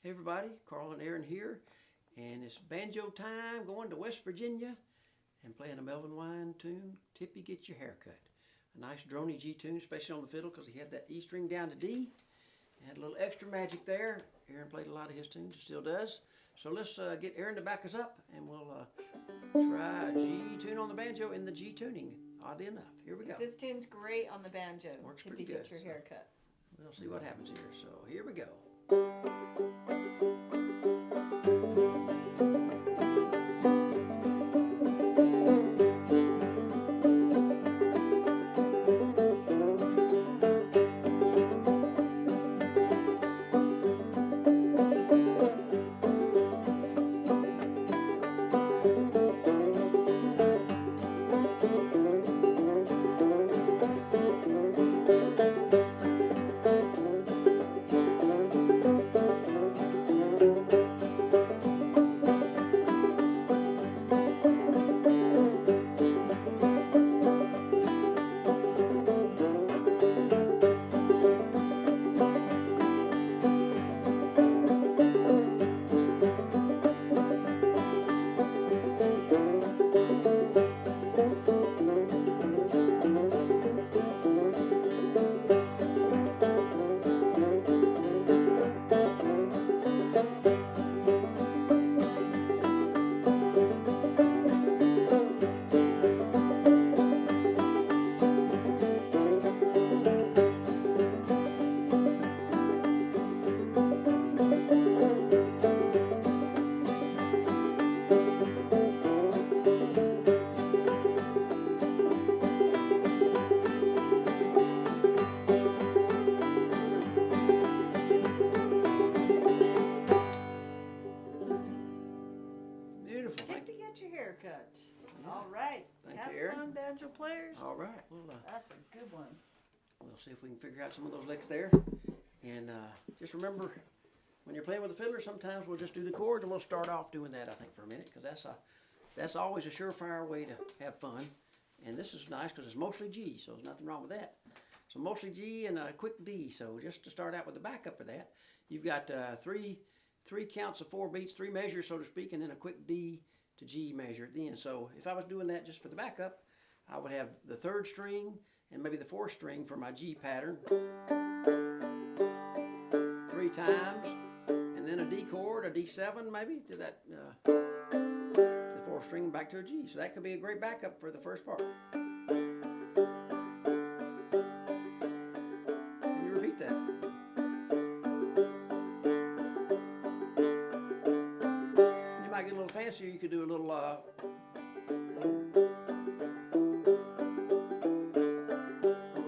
Hey everybody, Carl and Erynn here, and it's banjo time going to West Virginia and playing a Melvin Wine tune, Tippy Get Your Hair Cut. A nice droney G tune, especially on the fiddle because he had that E string down to D. Had a little extra magic there. Erynn played a lot of his tunes, and still does. So let's get Erynn to back us up and we'll try a G tune on the banjo in the G tuning, oddly enough. Here we go. This tune's great on the banjo. Works Tippy, pretty good. Get Your Hair Cut. We'll see what happens here. So here we go. Tippy, get your hair cut. Yeah. All right. Thank Have you, Erynn. fun, banjo players. All right. That's a good one. We'll see if we can figure out some of those licks there. And just remember, when you're playing with the fiddler, sometimes we'll just do the chords, and we'll start off doing that, I think, for a minute, because that's always a surefire way to have fun. And this is nice because it's mostly G, so there's nothing wrong with that. So mostly G and a quick D. So just to start out with the backup of that, you've got three counts of 4 beats, 3 measures, so to speak, and then a quick D to G measure at the end. So if I was doing that just for the backup, I would have the 3rd string and maybe the 4th string for my G pattern 3 times, and then a D chord, a D7 maybe to that the 4th string back to a G. So that could be a great backup for the first part. And you repeat that. And you might get a little fancier. You could do a little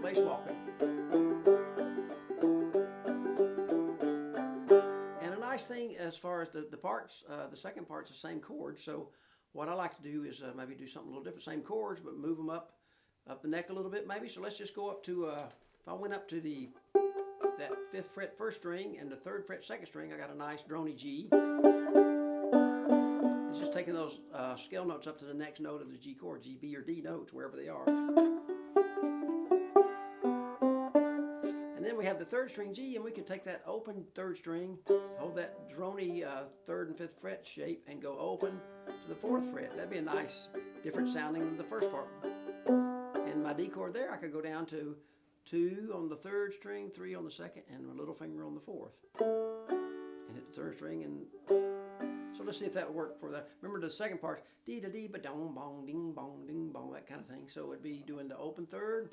bass walking. And a nice thing as far as the parts, the second part's the same chords. So what I like to do is maybe do something a little different. Same chords, but move them up the neck a little bit maybe. So let's just go up to, if I went up to that 5th fret 1st string and the 3rd fret 2nd string, I got a nice droney G. It's just taking those scale notes up to the next note of the G chord, G, B, or D notes, wherever they are. And then we have the 3rd string G, and we can take that open 3rd string, hold that droney 3rd and 5th fret shape, and go open to the 4th fret. That'd be a nice, different sounding than the first part. And my D chord there, I could go down to 2 on the 3rd string, 3 on the 2nd, and my little finger on the 4th. And hit the 3rd string, and so let's see if that would work for that. Remember the second part, dee da dee ba dong bong ding bong, that kind of thing. So it'd be doing the open 3rd.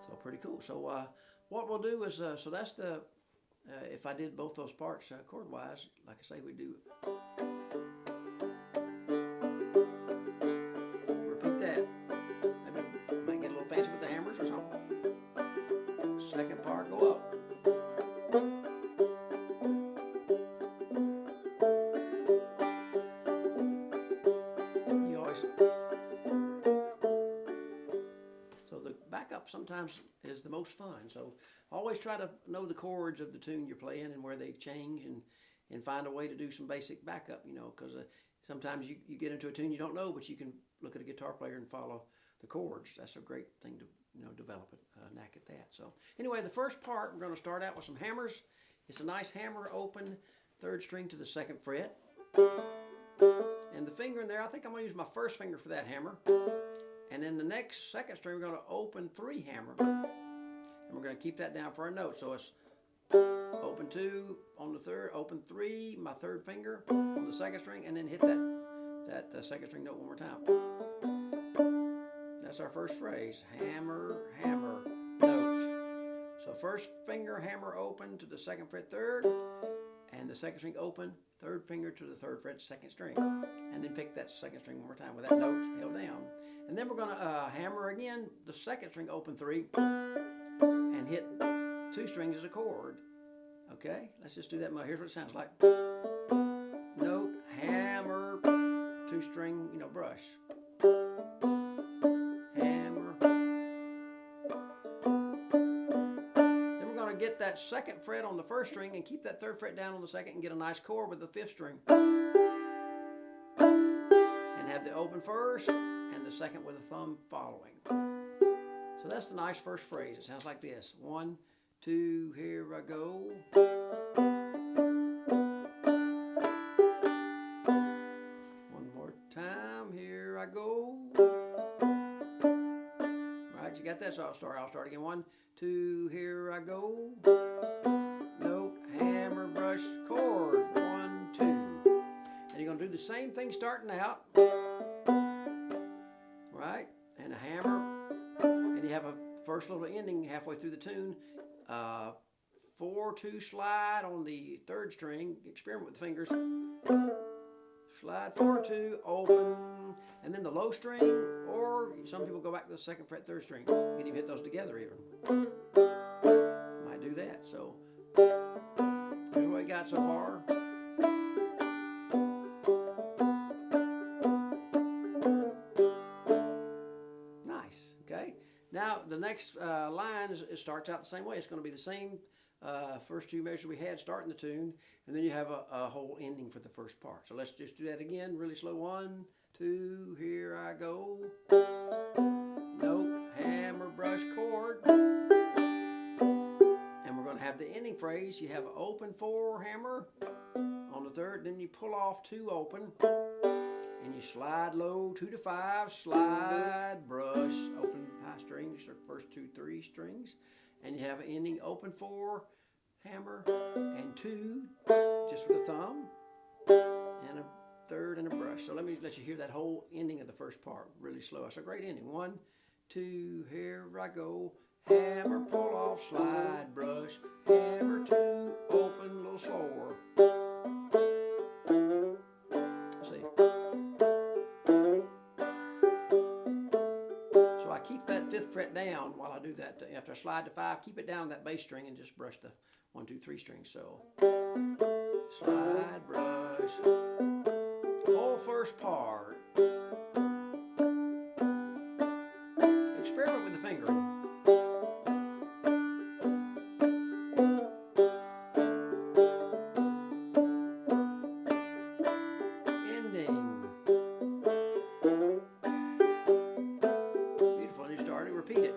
So pretty cool. So what we'll do is, so that's the, if I did both those parts chord-wise, like I say, we do. Repeat that. Maybe might get a little fancy with the hammers or something. Second part, go up. You always. So the backup sometimes is the most fun. So always try to know the chords of the tune you're playing and where they change, and and find a way to do some basic backup, you know, because sometimes you get into a tune you don't know, but you can look at a guitar player and follow the chords. That's a great thing to, you know, develop a knack at that. So anyway, the first part, we're going to start out with some hammers. It's a nice hammer open, 3rd string to the 2nd fret. And the finger in there, I think I'm going to use my 1st finger for that hammer. And then the next 2nd string, we're going to open 3 hammer. And we're going to keep that down for a note. So it's open 2 on the 3rd, open 3, my 3rd finger on the 2nd string, and then hit that 2nd string note one more time. That's our first phrase, hammer, hammer, note. So 1st finger, hammer open to the 2nd fret 3rd, and the 2nd string open, 3rd finger to the 3rd fret 2nd string. And then pick that 2nd string one more time with that note held down. And then we're going to hammer again, the 2nd string open 3, and hit 2 strings as a chord. Okay, let's just do that. Here's what it sounds like. Note, hammer, 2 string, you know, brush. Hammer. Then we're going to get that 2nd fret on the 1st string and keep that 3rd fret down on the 2nd and get a nice chord with the 5th string. And have the open 1st and the 2nd with a thumb following. So that's the nice first phrase. It sounds like this. 1, 2, here I go. One more time, here I go. Right, you got that? So I'll start again. 1, 2, here I go. Note, hammer, brush, chord. 1, 2. And you're going to do the same thing starting out. Right? And a hammer. And you have a first little ending halfway through the tune. 4-2 slide on the 3rd string. Experiment with the fingers. Slide 4-2, open, and then the low string, or some people go back to the 2nd fret 3rd string. You can even hit those together even. Might do that. So here's what we got so far. Nice. Okay. Now the next line it starts out the same way. It's going to be the same first 2 measures we had starting the tune, and then you have a whole ending for the first part. So let's just do that again, really slow. 1, 2, here I go. Note, hammer, brush, chord. And we're going to have the ending phrase. You have an open 4 hammer on the 3rd, then you pull off 2 open, and you slide low 2 to 5, slide, brush, open high strings, or first 2, 3 strings. And you have an ending open 4, hammer, and 2, just with a thumb, and a 3rd and a brush. So let me let you hear that whole ending of the first part really slow. It's a great ending. 1, 2, here I go. Hammer, pull off, slide, brush, hammer, 2, open, a little slower. Let's see. So I keep that 5th fret down while I do that. After I slide to 5, keep it down on that bass string and just brush the 1, 2, 3 strings. So slide, brush, whole first part. Experiment with the fingering. Ending. Beautiful. And you start it. Repeat it.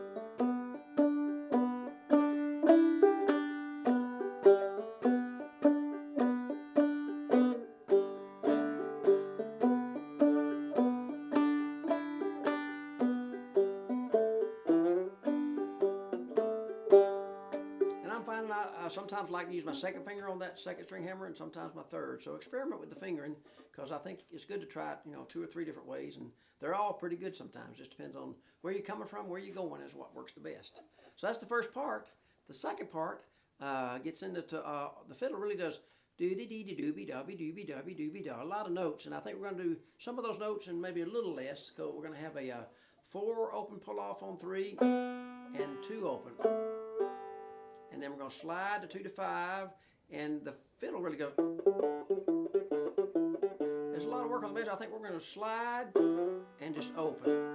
I sometimes like to use my 2nd finger on that 2nd string hammer, and sometimes my 3rd. So experiment with the fingering, because I think it's good to try it, 2 or 3 different ways, and they're all pretty good sometimes. Just depends on where you're coming from, where you're going is what works the best. So that's the first part. The second part gets into the fiddle really does do-dee-dee-dee-dooby-dobby-dooby-dobby-dooby-da, a lot of notes, and I think we're going to do some of those notes and maybe a little less. So we're going to have a 4 open pull off on 3 and 2 open. And then we're going to slide to 2 to 5, and the fiddle really goes. There's a lot of work on the bass. I think we're going to slide and just open.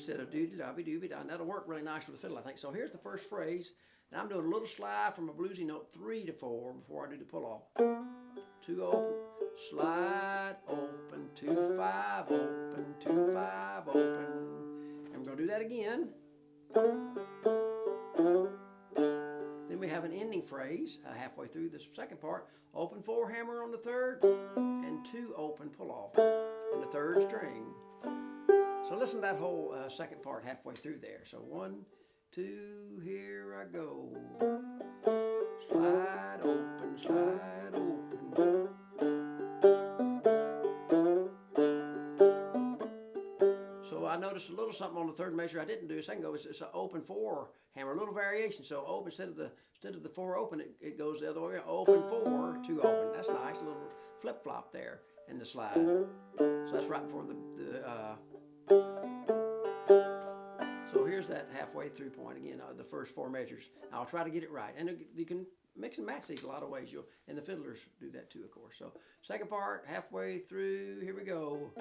instead of doody-dobby-dooby-da. And that'll work really nice with the fiddle, I think. So here's the first phrase. And I'm doing a little slide from a bluesy note 3 to 4 before I do the pull-off. 2 open, slide, open, 2, 5, open, 2, 5, open. And we're going to do that again. Then we have an ending phrase halfway through the second part. Open 4 hammer on the third, and 2 open pull off in the third string. So listen to that whole second part halfway through there. So 1, 2, here I go. Slide open, slide open. So I noticed a little something on the third measure I didn't do a second ago. It's an open 4 hammer, a little variation. So open instead of the 4 open, it goes the other way. Open 4, 2 open. That's nice, a little flip flop there in the slide. So that's right before So here's that halfway through point again. The first 4 measures. I'll try to get it right, and you can mix and match these a lot of ways. And the fiddlers do that too, of course. So second part, halfway through. Here we go.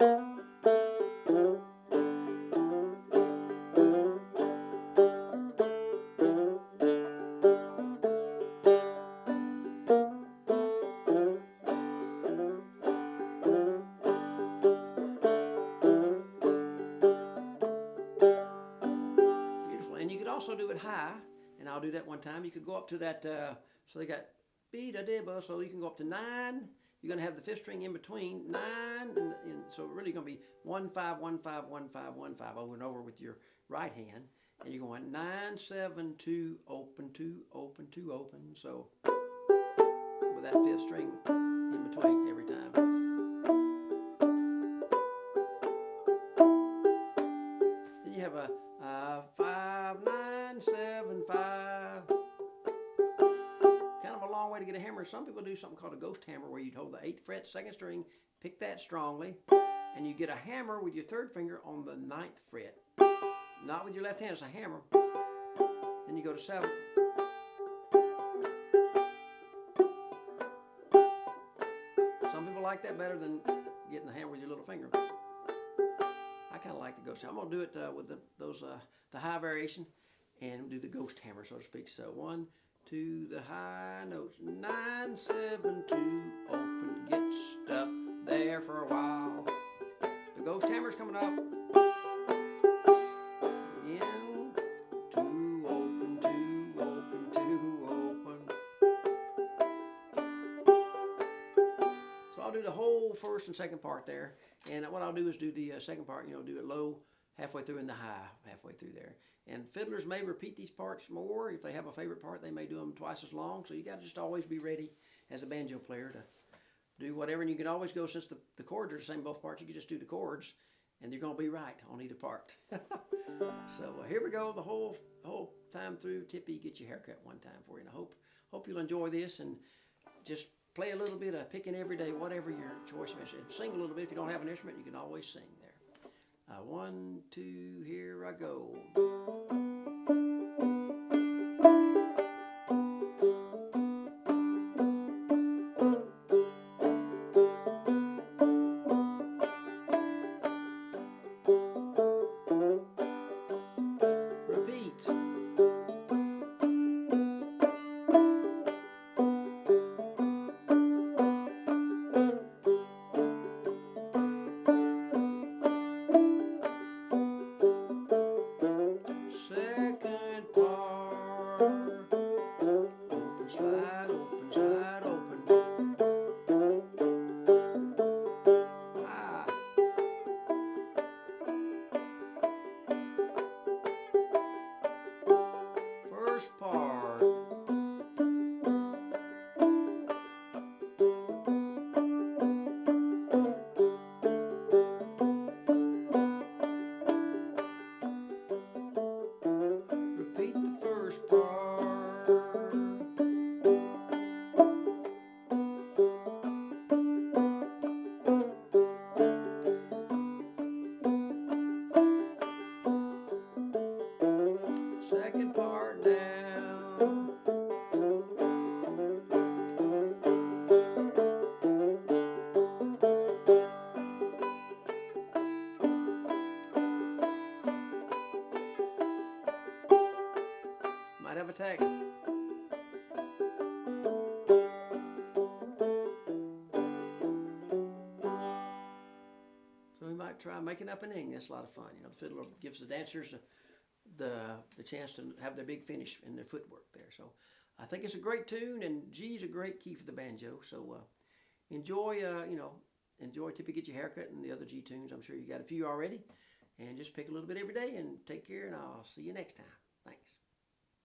Also do it high, and I'll do that one time. You could go up to that, so they got B-da-dibba, so you can go up to 9. You're going to have the 5th string in between 9, and so really going to be 1, 5, 1, 5, 1, 5, 1, 5 over and over with your right hand, and you're going 9, 7, 2, open, 2, open, 2, open. So with that 5th string in between every time. Then you have a 5, 9, 7, 5. Kind of a long way to get a hammer. Some people do something called a ghost hammer where you'd hold the 8th fret, 2nd string, pick that strongly, and you get a hammer with your 3rd finger on the 9th fret. Not with your left hand, it's a hammer. Then you go to 7. Some people like that better than getting the hammer with your little finger. I kind of like the ghost hammer. I'm going to do it with the high variation and do the ghost hammer, so to speak. So 1, 2, the high notes. 9, 7, 2, open, get stuck there for a while. The ghost hammer's coming up. Again. 2, open, 2, open, 2, open. So I'll do the whole first and second part there. And what I'll do is do the second part, do it low halfway through and the high halfway through there. And fiddlers may repeat these parts more. If they have a favorite part, they may do them twice as long. So you got to just always be ready as a banjo player to do whatever. And you can always go, since the chords are the same both parts, you can just do the chords and you're going to be right on either part. So here we go, the whole time through. Tippy, get your haircut one time for you. And I hope you'll enjoy this and just play a little bit of picking every day, whatever your choice is. And sing a little bit. If you don't have an instrument, you can always sing there. 1, 2, here I go. Repeat. try making up an ending. That's a lot of fun. You know, the fiddle gives the dancers the chance to have their big finish in their footwork there. So I think it's a great tune, and G's a great key for the banjo. So enjoy, enjoy Tippy Get Your Haircut and the other G tunes. I'm sure you got a few already. And just pick a little bit every day and take care, and I'll see you next time. Thanks.